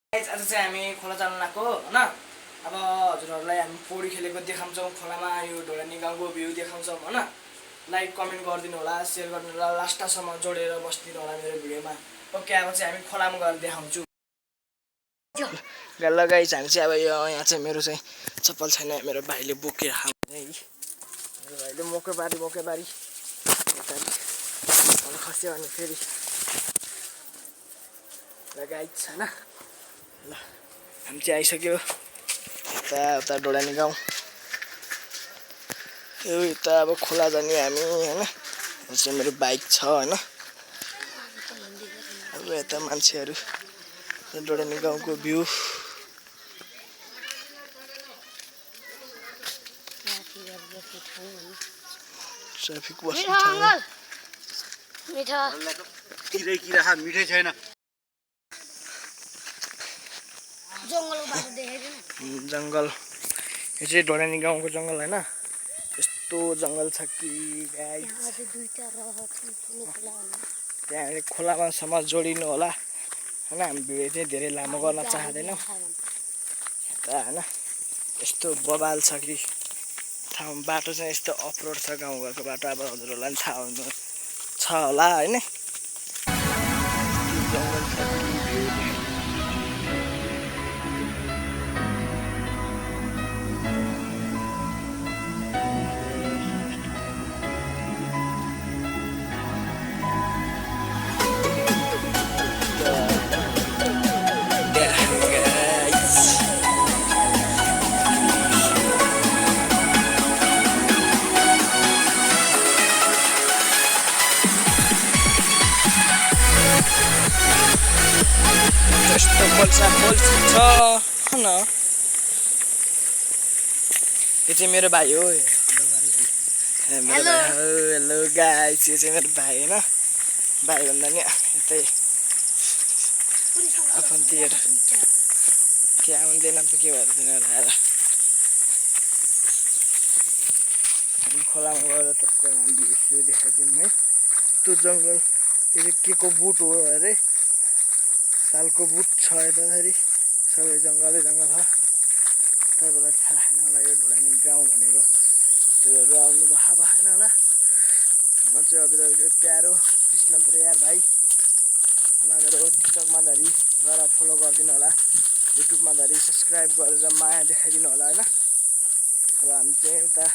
आज चाहिँ हामी खोला जान लाग्यो होइन। अब हजुरहरूलाई हामी पौडी खेलेको देखाउँछौँ, खोलामा यो ढोलानी गाउँको भ्यू देखाउँछौँ होइन। लाइक कमेन्ट गरिदिनु होला, सेयर गरिदिनु होला, लास्टसम्म जोडेर बस्दिनु होला मेरो भिडियोमा। ओके, अब चाहिँ हामी खोलामा गएर देखाउँछु। ल गाइस, हामी चाहिँ अब यहाँ चाहिँ मेरो चाहिँ चप्पल छैन, मेरो भाइले बोकेर खान्छ है। मेरो भाइले मोकेबारी खस्यो भने फेरि ल गाइस होइन। ल हामी चाहिँ आइसक्यो यता ढोलानी गाउँ। यो यता अब खोला जाने हामी होइन। यो चाहिँ मेरो बाइक छ होइन। अब यता मान्छेहरू ढोलानी गाउँको भ्यू। ट्राफिक बस्नु मिठै छैन। जङ्गल यो चाहिँ ढोलानी गाउँको जङ्गल होइन। यस्तो जङ्गल छ कि गाइस, त्यहाँ खोलामासम्म जोडिनु होला होइन। हामी भिडियो चाहिँ धेरै लामो गर्न चाहँदैनौँ यता होइन। यस्तो बबाल छ कि ठाउँ, बाटो चाहिँ यस्तो अफरोड छ गाउँघरको बाटो। अब हजुरहरूलाई पनि थाहा हुनु छ होला होइन। जङ्गल छ यस्तो बोल्छ होइन। यो चाहिँ मेरो भाइ हो। हेलो गाइस, यो चाहिँ मेरो भाइ होइन। भाइ भन्दा नि यतै आफन्तीहरू के आउँदैन त के भएर तिनीहरू आएर। हामी खोलामा गएर तपाईँ हामी भ्यू देखाइदिउँ है। त्यो जङ्गल यो चाहिँ के को बुट हो अरे, सालको बुट छ यताखेरि। सबै जङ्गलै जङ्गल छ। तपाईँलाई थाहा छैन होला यो ढोलानी गाउँ भनेको। हजुरहरू आउनु भएन होला। म चाहिँ हजुरहरूको प्यारो कृष्ण परियार भाइ होइन। मेरो टिकटकमा धरि गएर फलो गरिदिनु होला, युट्युबमा धरि सब्सक्राइब गरेर माया देखाइदिनु होला होइन। अब हामी चाहिँ उता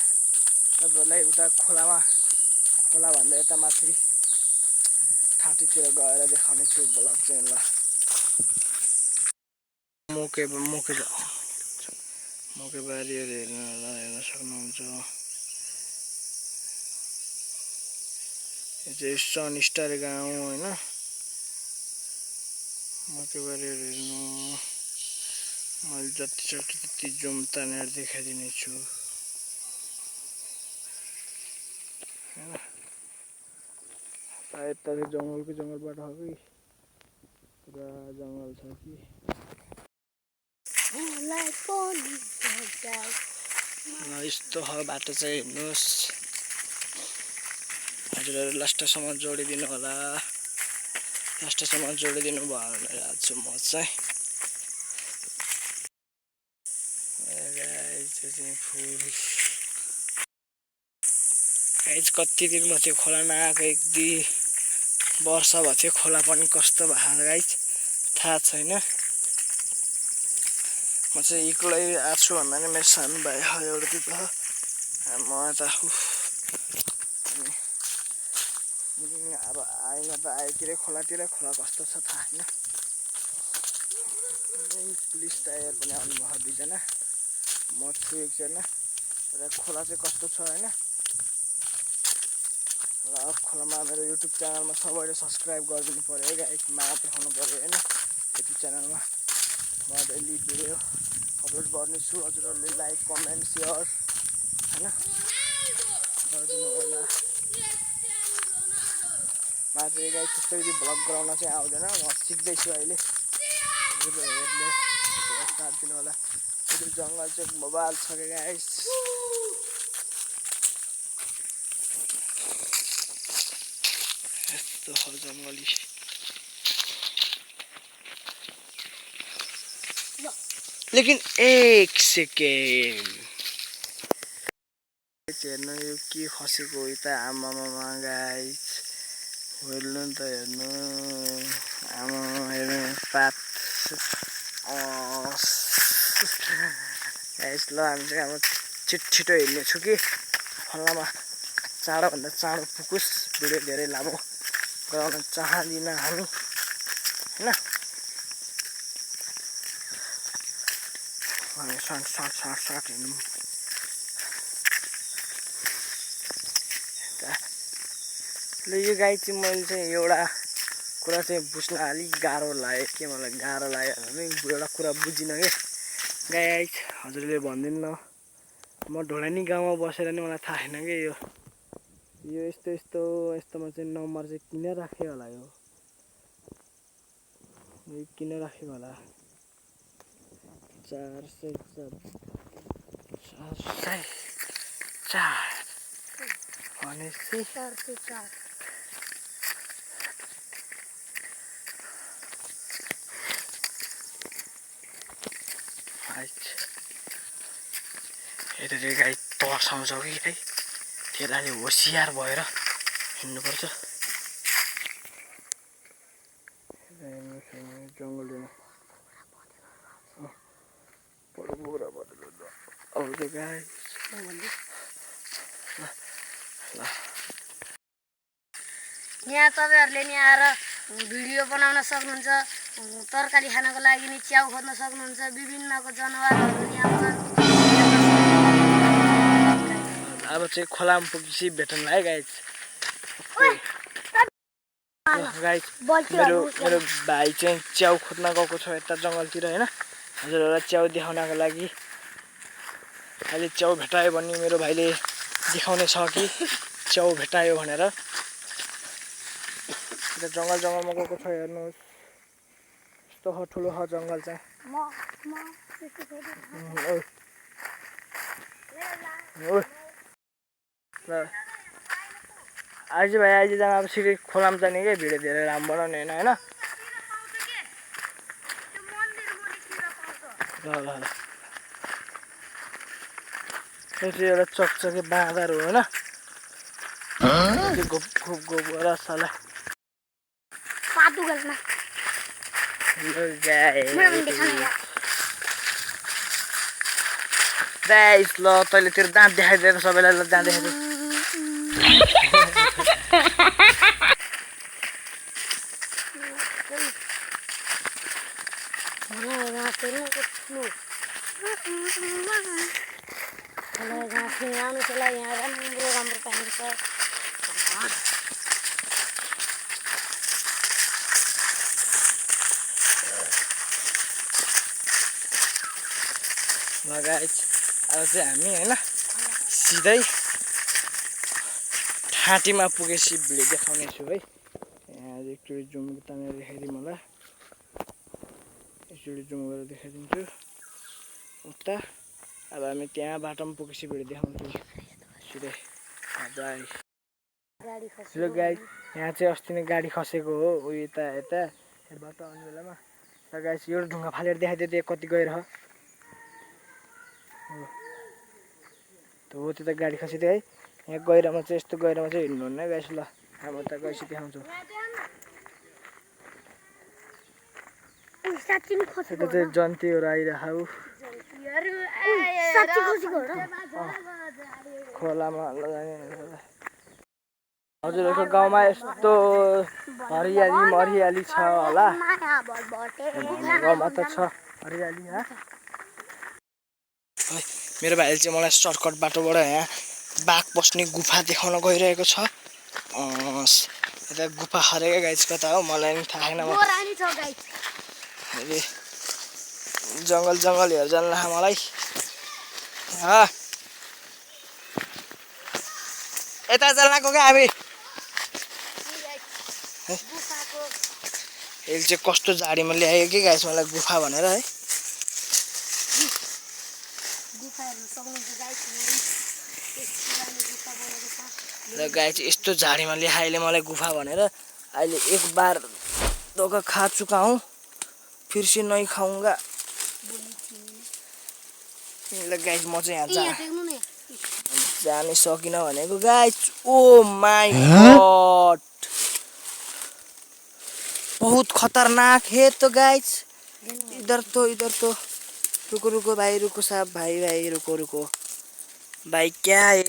तपाईँहरूलाई उता खोलाभन्दा यता माथि ठाउँतिर गएर देखाउने छु ब्लग चाहिँ। ल मोकेबारीहरू हेर्न सक्नुहुन्छ। यो चाहिँ सन स्टार गाउँ होइन। मोकेबारीहरू हेर्नु मैले जति सक्छु त्यति जुम तानेर देखाइदिने छु होइन। सायद त जङ्गलबाट हो कि पुरा जङ्गल छ कि। यस्तो हो बाटो चाहिँ हेर्नुहोस्। हजुरहरू लास्टसम्म जोडिदिनु होला, लास्टसम्म जोडिदिनु भयो भनेर आज छु म चाहिँ। फुल गाइस, कति दिन भयो थियो खोला नआएको, 1-2 वर्ष भयो थियो। खोला पनि कस्तो भएको गाइस थाहा छैन। म चाहिँ एक्लै आएको छु भन्दा नि मेरो सानो भाइ एउटा त्यो छ। म त अब आएन त आएतिर खोलातिर। खोला कस्तो छ थाहा छैन। पुलिस टायर पनि आउनु भयो 2जना, म छु 1जना। र खोला चाहिँ कस्तो छ होइन। र खोलामा मेरो युट्युब च्यानलमा सबैले सब्सक्राइब गरिदिनु पऱ्यो है गाइस, माया देखाउनु पऱ्यो होइन। युट्युब च्यानलमा म डेली भिडियो अपलोड गर्नेछु। हजुरहरूले लाइक कमेन्ट सेयर होइन गरिदिनु होला। मलाई चाहिँ गाइस त्यस्तो गरी भ्लग गराउन चाहिँ आउँदैन, म सिक्दैछु अहिले। हजुरहरूले साथ दिनु होला। यो जङ्गल चाहिँ बबाल छ क्या गाइस। यस्तो हो जङ्गली। लेकिन एक सेकेन्ड हेर्नु यो के खसेको हो त आमामा गाइस हेर्नु नि त हेर्नु आमामा हेर्नु पात गाइस ल हामी चाहिँ अब छिटो हिँड्नेछु कि फल्लामा चाँडोभन्दा चाँडो पुगोस् भिडियो धेरै लामो गराउन चाहँदिनँ हामी होइन हामी सर्ट हिँड्नु ल यो गाई चाहिँ मैले चाहिँ एउटा कुरा चाहिँ बुझ्न अलिक गाह्रो लाग्यो के मलाई गाह्रो लाग्यो भने एउटा कुरा बुझिनँ कि गाई आइ हजुरले भनिदिनु न म ढोलानी गाउँमा बसेर नि मलाई थाहा छैन कि यो यस्तोमा चाहिँ नम्बर चाहिँ किन राख्यो होला यो किन राख्यो होला 404 भनेपछि 404 यता चाहिँ गाई तर्साउँछ कि गाई त्यसलाई होसियार भएर हिँड्नुपर्छ जङ्गलमा गाई यहाँ तपाईहरुले नि आएर भिडियो बनाउन सक्नुहुन्छ तरकारी खानको लागि नि च्याउ खोज्न सक्नुहुन्छ विभिन्नको जनावरहरु नि आउँछन् अब चाहिँ खोलामा पुगेपछि भेट्नु है गाइस मेरो भाइ चाहिँ च्याउ खोज्न गएको छ यता जङ्गलतिर हैन हजुरहरुलाई च्याउ देखाउनको लागि अहिले च्याउ भेटायो भन्ने मेरो भाइले देखाउने छ कि च्याउ भेटायो भनेर यता जङ्गलमा गएको छ हेर्नुहोस् यस्तो ठुलो छ जङ्गल चाहिँ आज भाइ आज जाँदा अब सिधै खोलामा जाने क्या भिडियो धेरै राम्रो बनाउने होइन होइन ल यो चाहिँ एउटा चकचके बाँदर हो होइन गोबर साला गाइस ल तैँले तेरो दाँत देखाइदिएको सबैलाई ल दाँत देखाइदियो राम्रो पाइन्छ ल गाइस अब चाहिँ हामी होइन सिधै ठाँटीमा पुगेपछि भिडियो देखाउने छु है यहाँ एकचोटि जुम तानेर देखाइदिउँ होला एकचोटि जुम गरेर देखाइदिन्छु उता अब हामी त्यहाँ बाटोमा पुगेपछि भिडियो देखाउँछु सिधै बाई ल गाइस यहाँ चाहिँ अस्ति नै गाडी खसेको हो उयो यता बाटो आउने बेलामा ल गाइस एउटा ढुङ्गा फालेर देखाइदियो कति गएर हो त्यता गाडी खसिदियो है यहाँ गहिरोमा चाहिँ यस्तो गहिरोमा चाहिँ हिँड्नुहुन्न गाइस ल हामी उता गएपछि देखाउँछु यता चाहिँ जन्तीहरू आइरहेको खोलामा हजुरहरूको गाउँमा यस्तो हरियाली छ होला गाउँमा त छ हरियाली मेरो भाइले चाहिँ मलाई सर्टकट बाटोबाट यहाँ बाघ बस्ने गुफा देखाउन गइरहेको छ यता गुफा हरेको गाइस कता हो मलाई पनि थाहा छैन जङ्गल हेर जान्ला मलाई यता जान्लाको क्या हामी यसले चाहिँ कस्तो झाडीमा ल्यायो कि गाइस मलाई गुफा भनेर है र गाई चाहिँ यस्तो झाडीमा ल्यायो मलाई गुफा भनेर अहिले एक बार धोका खा चुका हूँ फिर से नहीं खाऊंगा ल गाइस म चाहिँ यहाँ यहाँ देख्नु न जानै सकिन भनेको गाइस ओ माय गॉड बहुत खतरनाक है तो गाइस इधर तो रुको रुको भाई रुको साहब भाई रुको भाई क्या है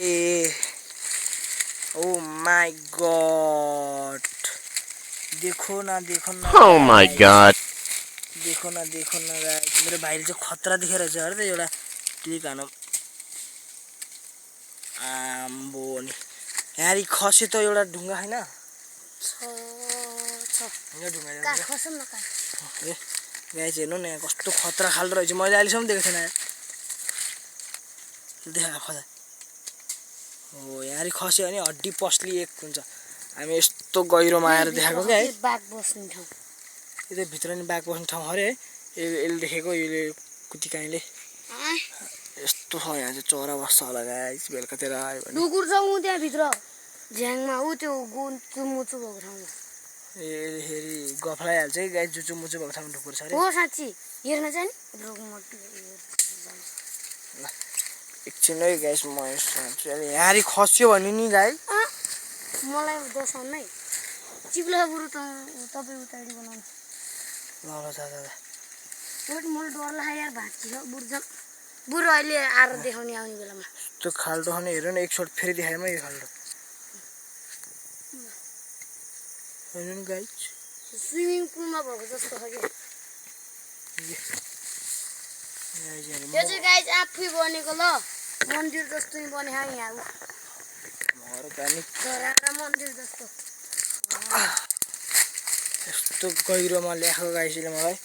ओ माय गॉड देखो ना Oh my god. देखो ना गाइस मेरो भाइले चाहिँ खतरा देखेर छ अरे त एउटा क्लिक हानौँ आम्बो नि यार खसे त एउटा ढुङ्गा हैन यो ढुङ्गा ए गाइस हेर्नु न कस्तो खतरा खाल रहेछ मैले अहिलेसम्म देखेको थिएन देखा खदा हो यार खस्यो भने हड्डी पस्ली एक हुन्छ हामी यस्तो गहिरोमा आएर देखाएको क्या है बाघ बस्ने ठाउँ यो भित्र नि बाघ बस्ने ठाउँ अरे यसले देखेको यसले कुतिकाइले यस्तो छ यहाँ चाहिँ चरा बस्छ होला गाइस बेलुकातिर आयो भने डुकुर छ उ त्यहाँ भित्र झ्याङमा उ त्यो मुचु भएको ठाउँमा ए हेरी गफलाइहाल्छ है गाइस जुचु मुचु भएको ठाउँमा ढुकुर छ अरे हो साँच्ची हेर्न चाहिँ ल एकछिन है गाइस म यसो यहाँ खस्यो भने नि गाइस मलाई दोसाउन नै चिप्लो बुरु त तपाईँ उताडि बनाउनु ल दादा मलाई डर लाग्यो यार भाँच्ची छ बुढो अहिले आएर देखाउने आउने बेलामा त्यो खाल्डो खाने हेर न एक सर्ट फेरि देखाएमा यो खाल्डो हेर्नु नि गाइस स्विमिङ पुलमा भएको जस्तो छ कि यो चाहिँ गाइस आफै बनेको ल मन्दिर जस्तो नि बने यहाँ मन्दिर जस्तो यस्तो गहिरोमा ल्याएको गाइसले मलाई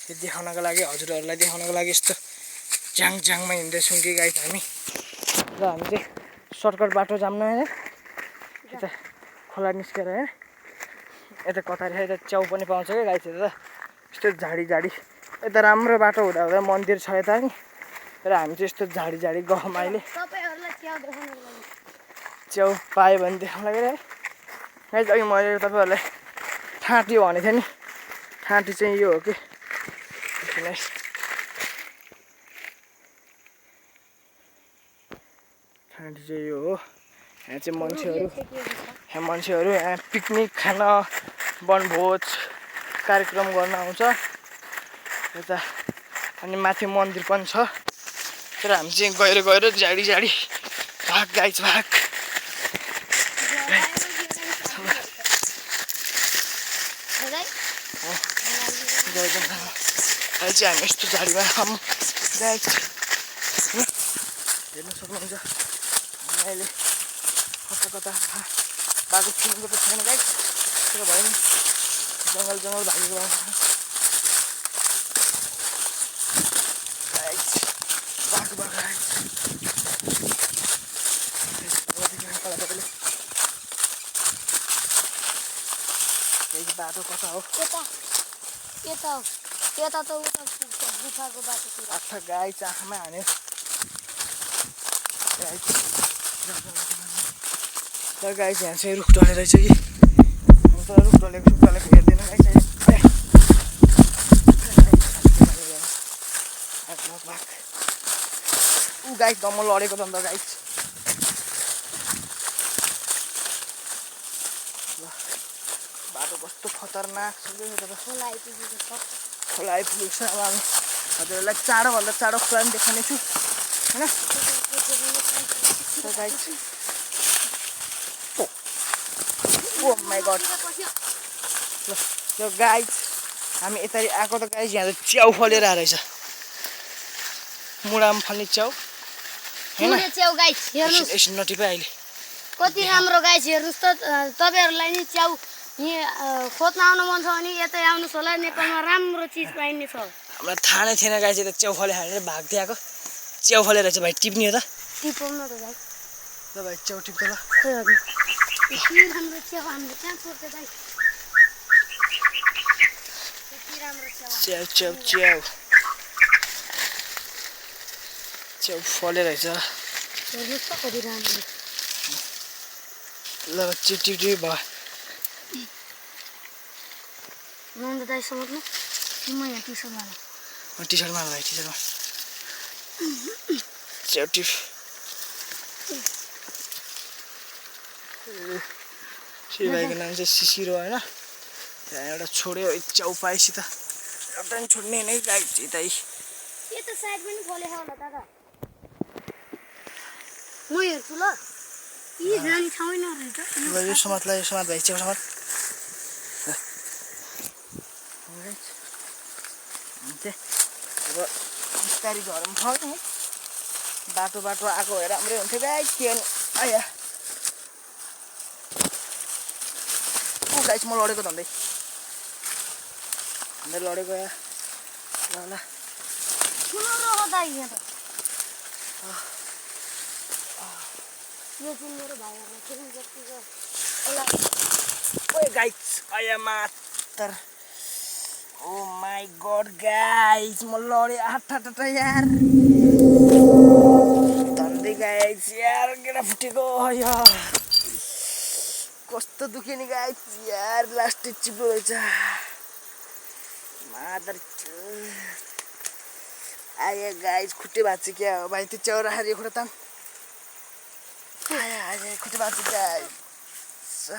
यो देखाउनको लागि हजुरहरूलाई देखाउनको लागि यस्तो झ्याङमा हिँड्दैछौँ कि गाइस हामी र हामी चाहिँ सर्टकट बाटो जाम्न होइन यता खोला निस्केर होइन यता कतार यता च्याउ पनि पाउँछ क्या गाइस यता यस्तो झाडी यता राम्रो बाटो हुँदा मन्दिर छ यता नि र हामी चाहिँ यस्तो झाडी गहौँ अहिले च्याउ पायो भने देखाउन लागि है गाइस अघि मैले तपाईँहरूलाई ठाँटी भनेको थिएँ नि ठाँटी चाहिँ यो हो कि ठाँटी चाहिँ यो हो यहाँ चाहिँ मान्छेहरू यहाँ पिकनिक खान वनभोज कार्यक्रम गर्न आउँछ यता अनि माथि मन्दिर पनि छ तर हामी चाहिँ गएर झाडी भाग गाइस भाग अहिले चाहिँ हामी यस्तो झाडीमा गाइस हेर्न सक्नुहुन्छ अहिले कता बाटो छिरेको त छैन गाइस तर भयो नि जङ्गल भागेको गाइस बाटो बाटो कता हो यता त उता गुफाको बाटोतिर आठा गाइस आँखामा हान्यो तर गाइस यहाँ चाहिँ रुख ढलेको रहेछ कि रुख ढलेको हेर्दैन गाइस ऊ गाइस त म लडेको त अन्त गाइस बाटो कस्तो खतरनाक छ खोला आइपुगेको छ अब हामी हजुरहरूलाई चाँडोभन्दा चाँडो खोला पनि देखाउने छु होइन गाइस ओ माय गॉड ल गाइस हामी यतारी आएको त गाइस यहाँ त च्याउ फलेर रहेछ मुडामा फल्ने च्याउ हैन च्याउ गाइस हेर्नुस् एकछिन नटिपे अहिले कति राम्रो गाइस हेर्नुस् त तपाईहरुलाई नि च्याउ यहाँ खोज्न आउन मन छ भने यतै आउनुस् होला नेपालमा राम्रो चीज पाइने छ हामीलाई थाहा नै थिएन गाइस यता च्याउ फले हालेर भाग्दै आएको च्याउ फले रहेछ भाइ टिप्ने हो त टिपौँ न त भाइ ल भाइ च्याउ टिप्छ ल यति राम्रो च्याउ हामीले कहाँ छोड्छ भाइ यति राम्रो च्याउ च्याउ फले रहेछ हेर्नुस् त कति राम्रो ल टिप भयो नन्द दाइ समझ्नु म यहाँ टिसन लानु टी सर्ट मार भाइ टी सर्ट मार सेफ्टी सी भाइको नाम चाहिँ सिसिरो होइन त्यहाँ एउटा छोड्यो इच्छा उपायसित एउटा पनि छोड्ने नै गाई यतै यो त साइड पनि खोलेको होला दादा म हेर्छु ल यी जाने ठाउँ नै रहेछ यो समातलाई यो समात भाइ च्याउ समात अब बिस्तारी झरौँ छ नि बाटो बाटो आएको भए राम्रै हुन्थ्यो गाई के आया गाइस म लडेको धन्दै लडेको या ल ठुलो रह दाइ यहाँ त यो चाहिँ मेरो भाइहरुले खेल्नु जतिको ओए गाइस आया मातर ओ माय गॉड गाइस म लडे आठ यार धन्दै गाइस यार केटा फुटेको यार कस्तो दुख्यो नि गाइस यार लास्ट चिप्लो रहेछ मादर आया गाइस खुट्टे भाँच्यो क्या हो भाइ त्यो च्याउ राखेर यो खुट्टा ताम आया आया खुट्टे भाँच्यो गाइस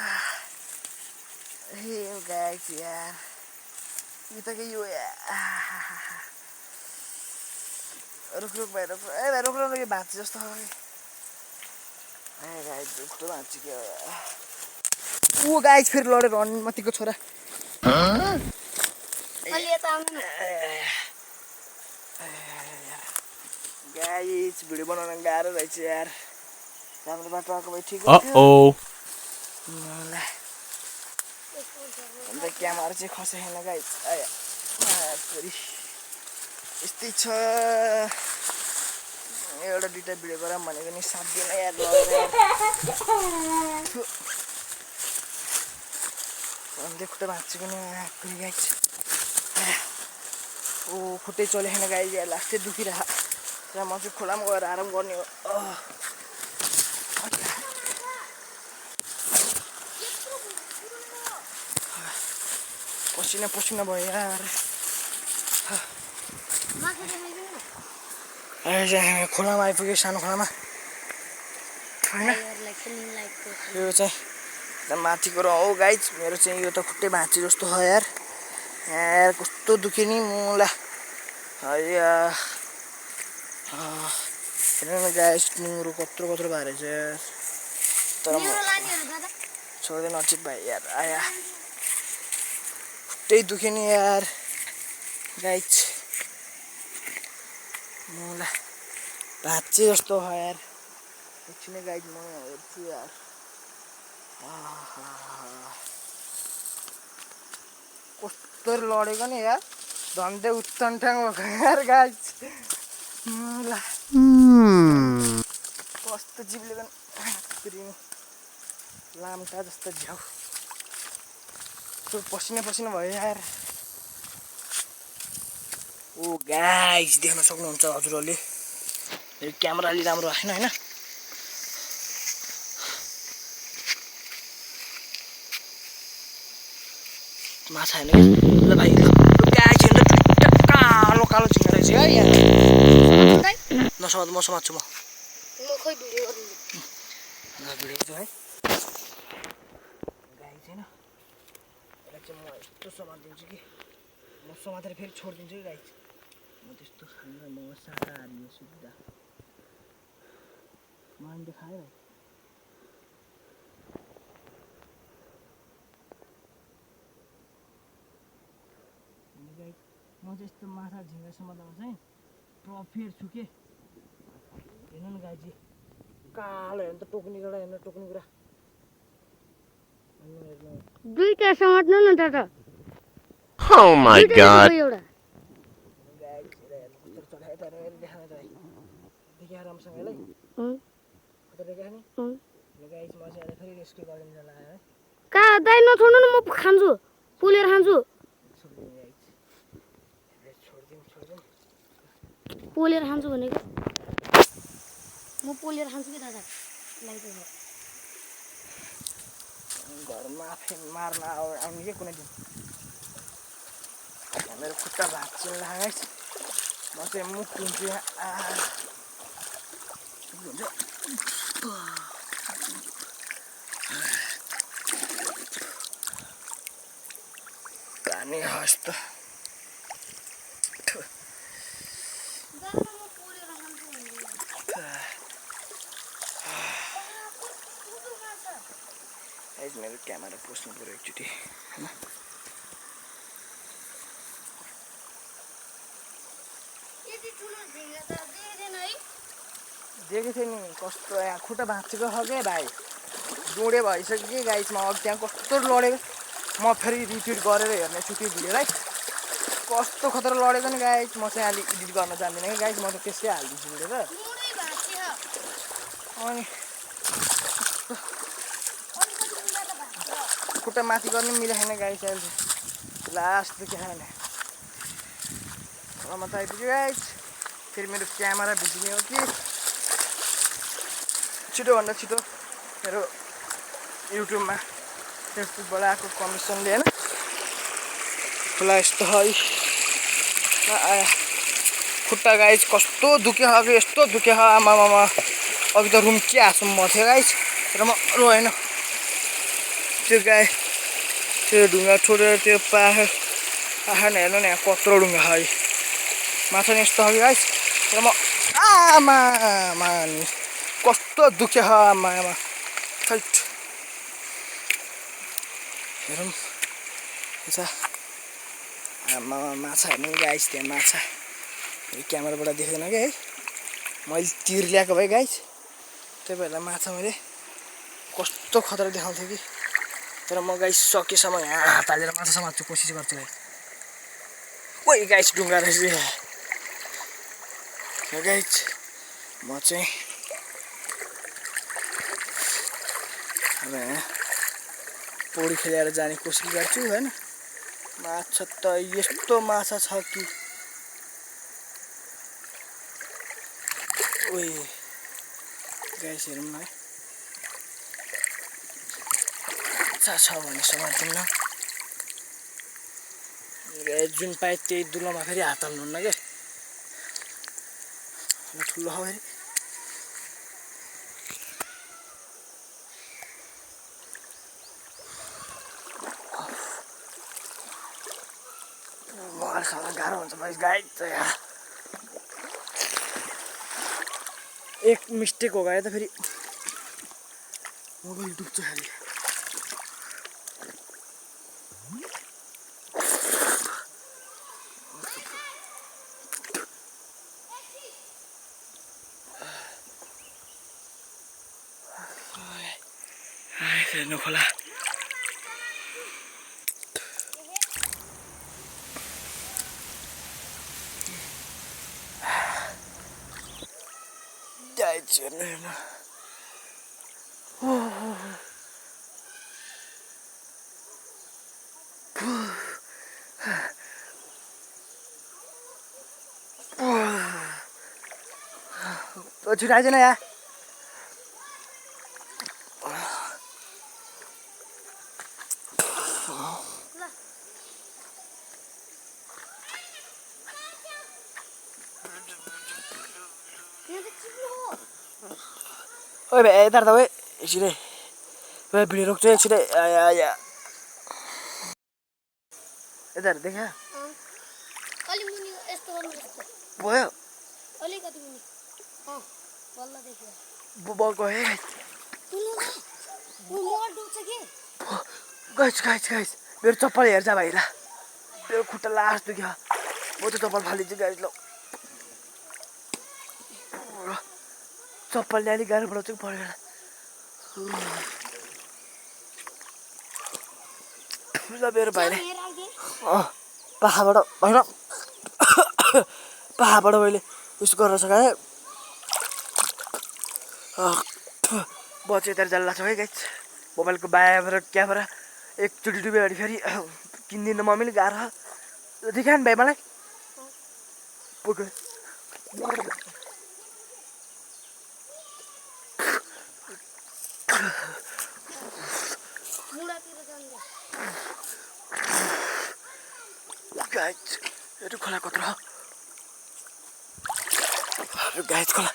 हे गाइस यार यो त के यो रुक भाइ रुक ए भाइ रुक यो भाँच्यो जस्तो ए गाइस खुट्टे भाँच्यो क्या हो ऊ गाइस फेरि लडेर अनुमतिको छोरा अलि यता आउनु न गाइस भिडियो बनाउन गाह्रो रहेछ यार राम्रो बाटो आएको भए ठिक Uh-oh. अन्त क्यामेरा चाहिँ खसेन गाइस आया छोरी यस्तै छ एउटा दुइटा भिडियो गरौँ भनेको नि साथ दिन यार अन्त खुट्टा भाँच्यो नि आएको गाइस ओ खुट्टै चलेन गाइस यार लास्टै दुखिरहेको र म चाहिँ खोलामा गएर आराम गर्ने हो पसिना पसिना भयो यार अहिले खोलामा आइपुग्यो सानो खोलामा होइन यो चाहिँ माथिको र हो गाइस मेरो चाहिँ यो त खुट्टै भाँच्यो जस्तो हो यार यार कस्तो दुख्यो नि मुला हेर्नु गाइस निहुरो कत्रो कत्रो भएर रहेछ यार तर छोड्दैन अचित भाइ यार आया खुट्टै दुख्यो नि यार गाइस मुला भाँच्यो जस्तो हो यार एकछिनै गाइस म हेर्छु यार कस्तो लडेको नि यार धन्दै उत्तनठ्याङ भएको यार गाइस मुला कस्तो जिब्लेको लाम्टा जस्तो झ्याउ पसिना पसिना भयो यार ओ गाइस देख्न सक्नुहुन्छ हजुरहरूले क्यामेरा अलि राम्रो आएन होइन माछा हेर्नु ल भाइ गाइस हेर्नु कालो कालो झिङ्गा रहेछ है यहाँ नसमात म समात्छु म खै भिडियो गर्नु भिडियो है गाई छैन यसलाई चाहिँ म यस्तो समातिदिन्छु कि म समातेर फेरि छोडिदिन्छु कि गाई म त्यस्तो खान्न म शाकाहारी हो सुविधा म अन्डा खायो गाई म चाहिँ यस्तो माछा झिङ्गा समात्दामा चाहिँ ट्रफियर छु के हेर्नु न गाईजी कालो हेर्नु त टोक्ने कुरा हेर्नु टोक्ने कुरा दुईटा समात्नु न दादा Oh my god. एउटा कहाँ दाइ नछोड्नु न म खान्छु पोलेर खान्छु पोलेर खान्छु भनेको म पोलेर खान्छु कि दादा घरमा आफै मार्न आउने के कुनै दिन मेरो खुट्टा भाँच्चिन लाग्छ म चाहिँ मुख दिन्छु यहाँ हुन्छ पानी हस्त मेरो क्यामेरा पोस्नु पऱ्यो एकचोटि होइन दिएको थिएँ नि कस्तो यहाँ खुट्टा भाँचेको छ क्या भाइ डुँडे भइसक्यो कि गाइस म अघि त्यहाँ कस्तो लडेको म फेरि रिपिट गरेर हेर्ने छु त्यो भिडियोलाई कस्तो खतरा लडेको नि गाइस म चाहिँ अलिक एडिट गर्न जान्दिनँ कि गाइस म त त्यसै हालिदिन्छु भिडियो त अनि खुट्टा माथि गर्नु मिलेन गाइस अहिले लास्ट देखाएन म त आइपुग्यो गाइस फेरि मेरो क्यामेरा भिज्ने हो कि छिटोभन्दा छिटो मेरो युट्युबमा फेसबुकबाट आएको कमिसनले होइन खुला यस्तो है आया खुट्टा गाइस कस्तो दुख्यो अघि यस्तो दुख्यो आमामा अघि त रुम के हाँसौँ म थियो गाइस तर म रोएन त्यो गाई त्यो ढुङ्गा छोडेर त्यो पाहाड हेर्नु न यहाँ कत्रो ढुङ्गा है माछा नि यस्तो अघि गाइस तर म आमा नि कस्तो दुख्यो आमामा खैट हेरौँ यता आमा माछा हेर्नु गाइस त्यहाँ माछा क्यामेराबाट देख्दैन कि है मैले तिर ल्याएको भए गाइस त्यही भएर माछा मैले कस्तो खतरा देखाउँथेँ कि तर म गाइस सकेसम्म यहाँ हात हालेर माछा समात्छु कोसिस गर्छु गाइस कोही गाइस ढुङ्गा रहेछ गाइस म चाहिँ अब यहाँ पौडी खेलेर जाने कोसिस गर्छु होइन माछा त यस्तो माछा छ कि ओए गाइस हेरौँ न माछा छ भने समात्दिउँ न जुन पाए त्यही दुलोमा फेरि हात हाल्नुहुन्न क्या ठुलो हो फेरि मर्खामा गाह्रो हुन्छ भाइ गाइड त यहाँ एक मिस्टेक हो गयो त फेरि मोबाइल डुब्छ खालि हेर्नु खोला हेर्नु हेर्नु छिटो आइज न यहाँ ओए भाइ यता त ओए छिटै भाइ भिडियो रोक्छु है छिटै आया यता देखा भयो बलको है गाइस मेरो चप्पल हेर्छ भाइ ल मेरो खुट्टा लास्ट दुख्यो म त चप्पल फालिदिन्छु गाइस ल चप्पलले अलिक गाह्रो पऱ्यो परेर ल मेरो भाइले पाखाबाट होइन पाखाबाट मैले उस गरेर सकाएँ बचेतर जल्ला छ है गाइस मोबाइलको बायाबाट क्यामेरा एकचोटि डुब्यो भने फेरि किनिदिनु मम्मीले गाह्रो देखा नि भाइ मलाई गाइस हेर्नु खोला कत्रो गाइस खोला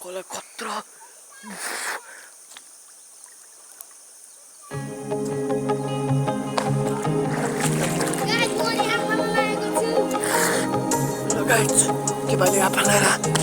खोला खतरा गाइस के भाइले यहाँ फलाएर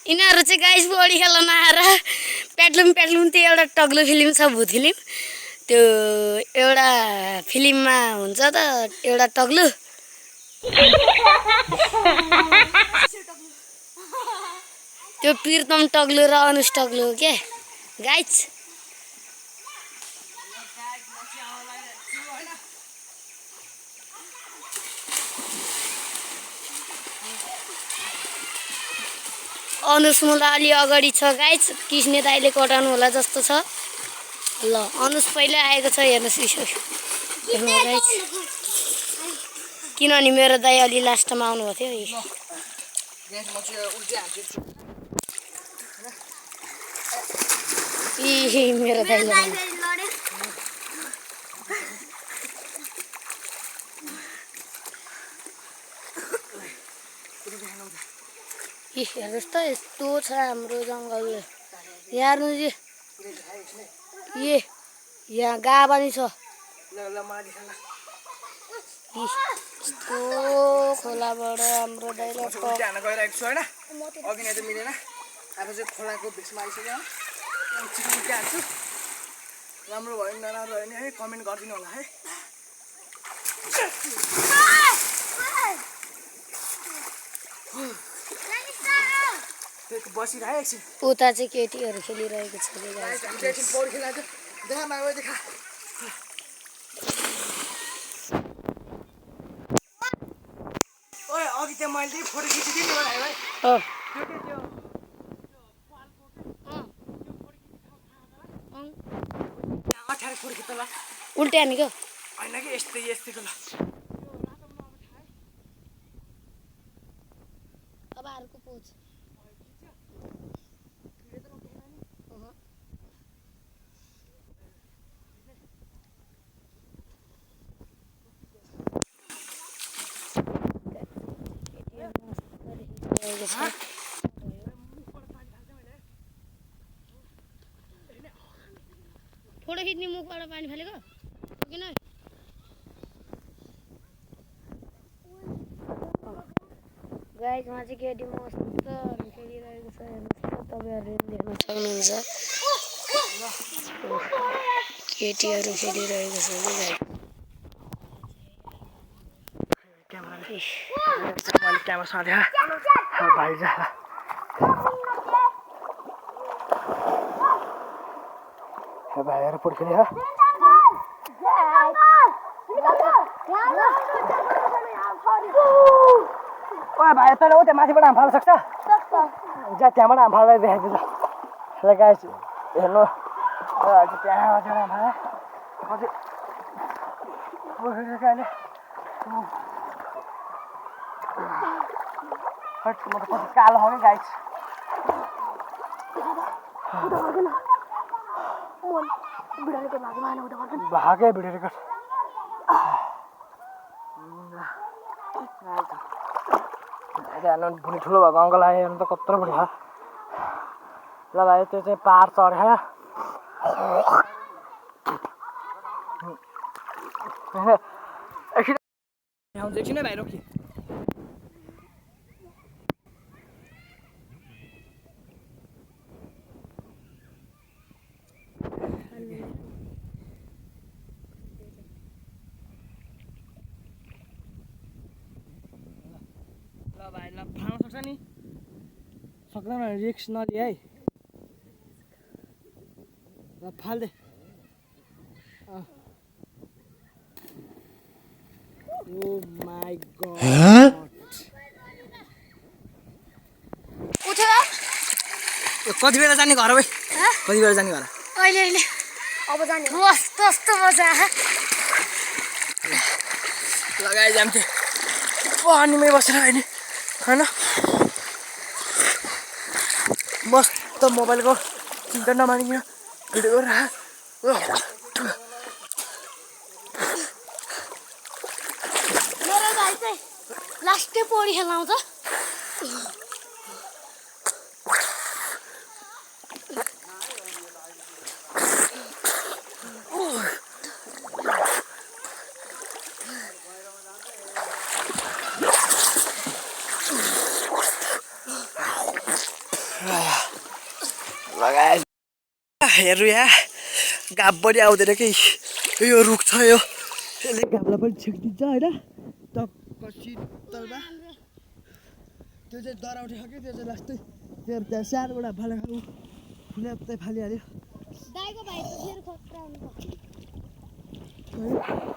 यिनीहरू चाहिँ गाइस बडी खेल्न आएर पेट्लुम त्यो एउटा टग्लो फिल्म छ भूत फिल्म त्यो एउटा फिल्ममा हुन्छ त एउटा टग्लो त्यो प्रितम टग्लो र अनुष टग्लो हो के गाइस अनुष मुला अलि अगाडि छ गाइस कृष्ण दाइले कटाउनु होला जस्तो छ ल अनुष पहिला आएको छ हेर्नुहोस् गाइस किनभने मेरो दाइ अलि लास्टमा आउनुभएको थियो ए मेरो दाइले हेर्नुहोस् त यस्तो छ हाम्रो जङ्गल हेर्नु यहाँ गाबानी छ यस्तो खोलाबाट हाम्रो दाइले गइरहेको छु होइन अघि नै त मिलेन अब चाहिँ खोलाको बिचमा आइसक्यो चिकन हाल्छु राम्रो भयो नराम्रो भयो नि है कमेन्ट गरिदिनु होला है बसिरहे एकछिन उता चाहिँ केटीहरू खेलिरहेको छ ओए अघि त्यहाँ मैले फोटो खिचिदिएँ नि भाइ भाइ अठार फोटो खिच्छ ल उल्टे हानी क्या होइन कि यस्तैको ल अब अर्को पोज फालेको छ फोटो खिच्ने मुखबाट पानी फालेको किन गाइजमा चाहिँ केटी मस्त खेलिरहेको छ हेर्नुहोस् त तपाईँहरूले देख्न सक्नुहुन्छ केटीहरू खेलिरहेको छ कि मैले क्यामेरा साँधे भाइ जा भाइहरू पुट खेले भाइ तैँले ऊ त्यो माथिबाट हाम फाल्न सक्छ जा त्यहाँबाट हाम फाल्दै देखाइदिन्छ ल गाइस हेर्नु त्यहाँबाट हाम फाले पछि अहिले म त पछि कालो हो कि गाइस भागै भिडियो रेकर्ड हेर्नु भुँडी ठुलो भएको अङ्कल आयो हेर्नु त कत्रो बढी छ ल भाइ त्यो चाहिँ पाहाड चढ्यो एकछिन है भाइ रोकी भाइ ल फाल्न सक्छ नि सक्दैन रिक्स नलिए है ल फाल्दे ओ माई गॉड कति बेला जाने घर भाइ कति बेला जाने घर अहिले अब जाने कस्तो मजा लगाइ जान्थे पानीमै बसेर होइन होइन मस्त मोबाइलको चिन्ता नमानिकन भिडियो गरेर मेरो भाइ चाहिँ लास्टै पौडी खेल्न आउँछ हेर्नु यहाँ घाम पनि आउँदैन कि यो रुख छ यो यसले घामलाई पनि छेकिदिन्छ होइन टक्क शीतलमा त्यो चाहिँ डराउँछ कि त्यो चाहिँ लास्टै त्यहाँ सानोबाट फाले खानु फुल्याप्दै फालिहाल्यो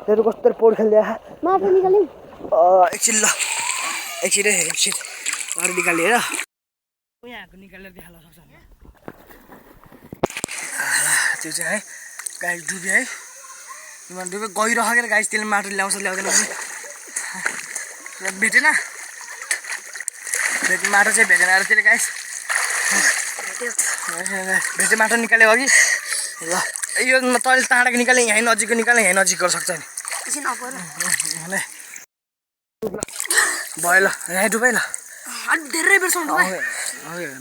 तेरो कस्तो पौडी खेल्दै माटो निकाल्यो एकछिन ल एकछिन अरू निकालेर यहाँको निकालेर देखाल्न सक्छ त्यो चाहिँ है गाई डुब्यो है तिमीहरू डुब्यो गइरह गाई त्यसले माटो ल्याउँछ ल्याउँदैन पनि भेटेन माटो चाहिँ भेटेन अरे त्यसले गाई भेटे माटो निकाल्यो अघि ल यो तैँले टाढाको निकाल्यो यहीँ नजिकको निकाल्यो यहीँ नजिक गर्न सक्छ नि भयो ल यहीँ डुबाइ ल धेरै बेर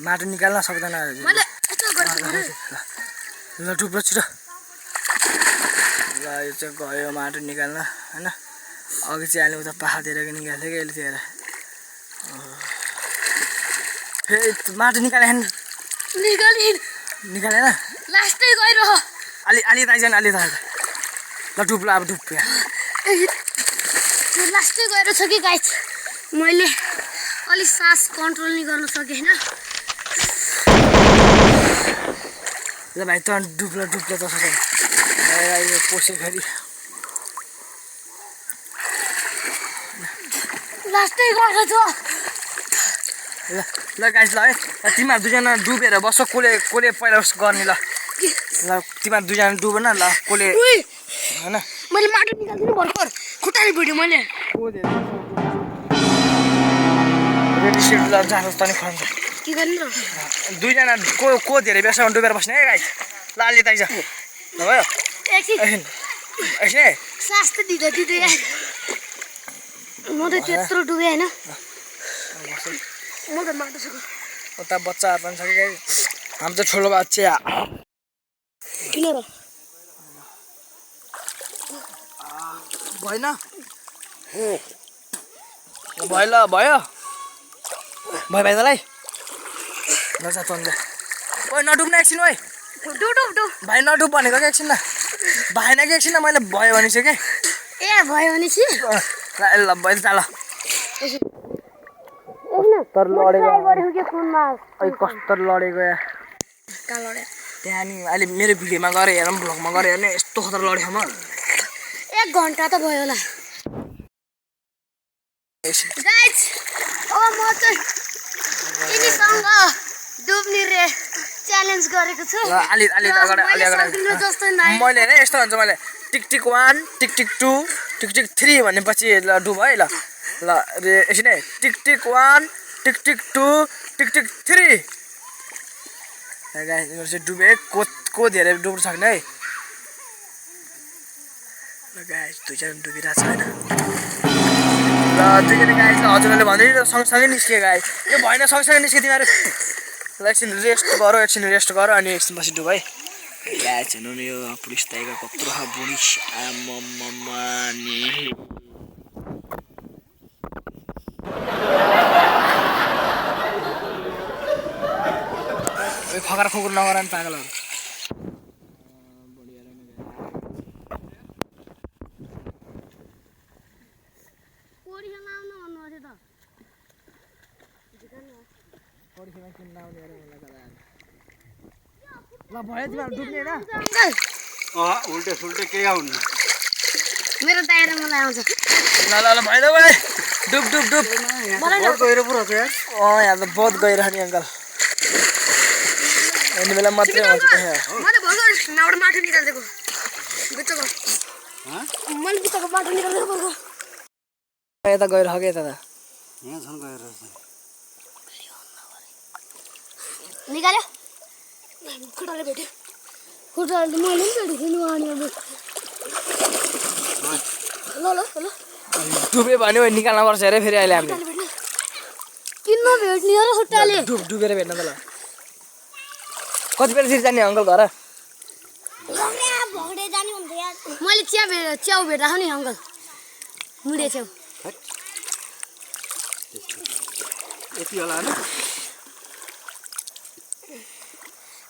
माटो निकाल्न सक्दैन ल डुब्रो छिटो ल यो चाहिँ गयो माटो निकाल्न होइन अघि चाहिँ अहिले उता पाखातिर निकाल्थ्यो कि अहिले त्यहाँ फेरि माटो निकालेन निकालेन लास्टै गइरह अलि ताइजन अलि त ल डुब्लो अब डुब्यो लास्टै गएर छ कि गाइस मैले अलिक सास कन्ट्रोल नि गर्न सकेँ होइन ल भाइ त डुब्लो त सक्यो यो पोसे फेरि लास्टै गएर छ ल गाइस ल है तिमीहरू दुईजना डुबेर बस्छ कसले पहिला गर्ने ल तिमीहरू दुईजना डुब न ल कसले होइन मैले माटो निकाल्दिनँ भर्खर खुट्टाले भिड्यो मैले रेडी सेड्युलर जानु त नि खन्छ के गर्ने र दुईजना को धेरै बेरसम्म डुबेर बस्ने है गाइस ल अलि ताइज ल भयो एकछिन सास त दिँदै म त त्यत्रो डुबेँ होइन म त माटो छु उता बच्चाहरू पनि छ कि गाइस हाम्रो चाहिँ ठुलो बच्चा किन र भएन भयो ल भयो भाइलाई ल जा तन्जा ओइ नडुब्न एकछिन ओइ डु भाइ नडुब भनेको कि एकछिन न भएन कि एकछिन मैले भयो भनिसकेँ ए भयो भने छि ल भयो चाल तर लडेको गरेको के फोनमा ओइ कस्तो लडेको या का लडे त्यहाँ नि अहिले मेरो भिडियोमा गएर हेरौँ भ्लगमा गएर हेर्ने यस्तो खतरा लडेको म 1 घन्टा त भयो होला गाइस अब म चाहिँ यिनीसँग डुब्ने रे च्यालेन्ज गरेको छु अलि अगाडि जस्तो नै मैले हेरेँ यस्तो हुन्छ मैले टिक टिक 1 टिक टिक 2 टिक टिक 3 भनेपछि ल डुब है ल ल एकछिन है टिक टिक 1 टिक टिक 2 टिक टिक 3 गाइस यो चाहिँ डुबे को धेरै डुब्न सक्ने है ल गाइस दुईजना डुबिरहेको छ हैन ल दुईजना गाइस हजुरहरूले भन्दै सँगसँगै निस्के गाइस यो भएन सँगसँगै निस्के तिमीहरू ल एकछिन रेस्ट गर अनि एकछिन पछि डुब है गाइस हेर्नु न यो पुलिस ताइगा कत्रो बुढी आम्मामानी फकर फुकुर नगर नि पागलहरू ल भयो तिमीहरू डुब्ने होइन उल्टे सुल्टे केही आउनु मेरो दाइरा मलाई आउँछ ल भयो भाइ डुब बहुत गहिरो पुरा छ यार यहाँ त बहुत गइरह नि अङ्कल यति बेला मात्रै आउँछ त्यहाँ मैले भर्खर नाउबाट माटो निकालेको बिचको मैले बिचको माटो निकालेको भर्खर यता गइरह के यता त यहाँ छन् गहिरो निकाल्यो खुट्टाले भेट्यो खुट्टाले मैले पनि भेटेको थिएँ नि ल डुबे भन्यो निकाल्न पर्छ अरे फेरि अहिले हामीले किन भेट्ने हो र खुट्टाले डुबेर भेट्न त ल कति बेलातिर जाने अङ्कल घर मैले च्याउ भेटाएको नि अङ्कल मुडे च्याउ यति होला हैन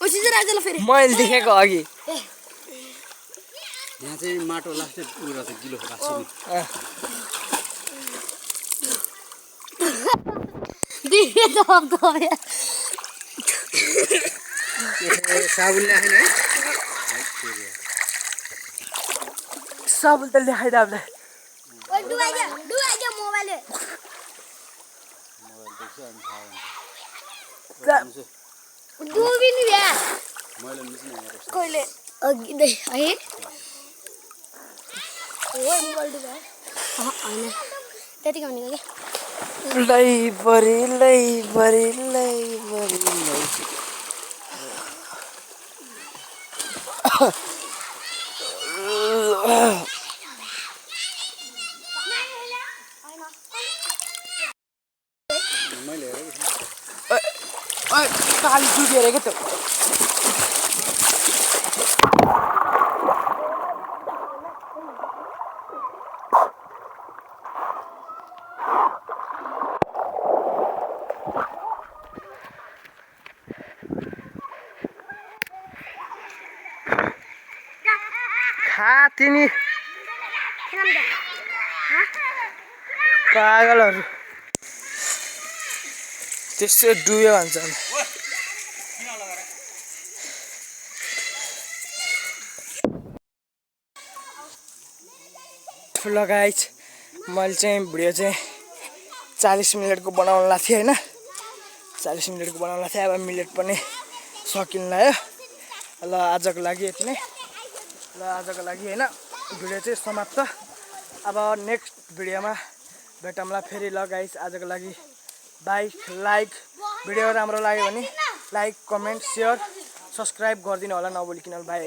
ओछि चाहिँ राख्दै ल फेरि मैले देखेको अघि यहाँ चाहिँ माटो लास्टै उयो रहेछ गिलो राख्छ दिए त अब साबुन ल्याएन है साबुन त ल्याइद हामीले डुबाइदियो मोबाइलले डुबिनु भ्या कहिले अघि है मोबाइल डुब्यो होइन त्यतिको भनेको कि लैबरी काली डुबेर के त खा तिमी पागलहरू त्यस्तो डुब्यो भन्छन् ठुलो गाइस मैले चाहिँ भिडियो चाहिँ 40 मिनटको बनाउन लाग्थेँ होइन 40 मिनटको बनाउन लाग्थेँ अब मिनट पनि सकिन लाग्यो ल आजको लागि यति नै ल आजको लागि होइन भिडियो चाहिँ समाप्त अब नेक्स्ट भिडियोमा भेटौँला फेरि ल गाइस आजको लागि बाइ लाइक भिडियो राम्रो लाग्यो भने लाइक कमेन्ट सेयर सब्सक्राइब गरिदिनु होला नबोलिकन बाइ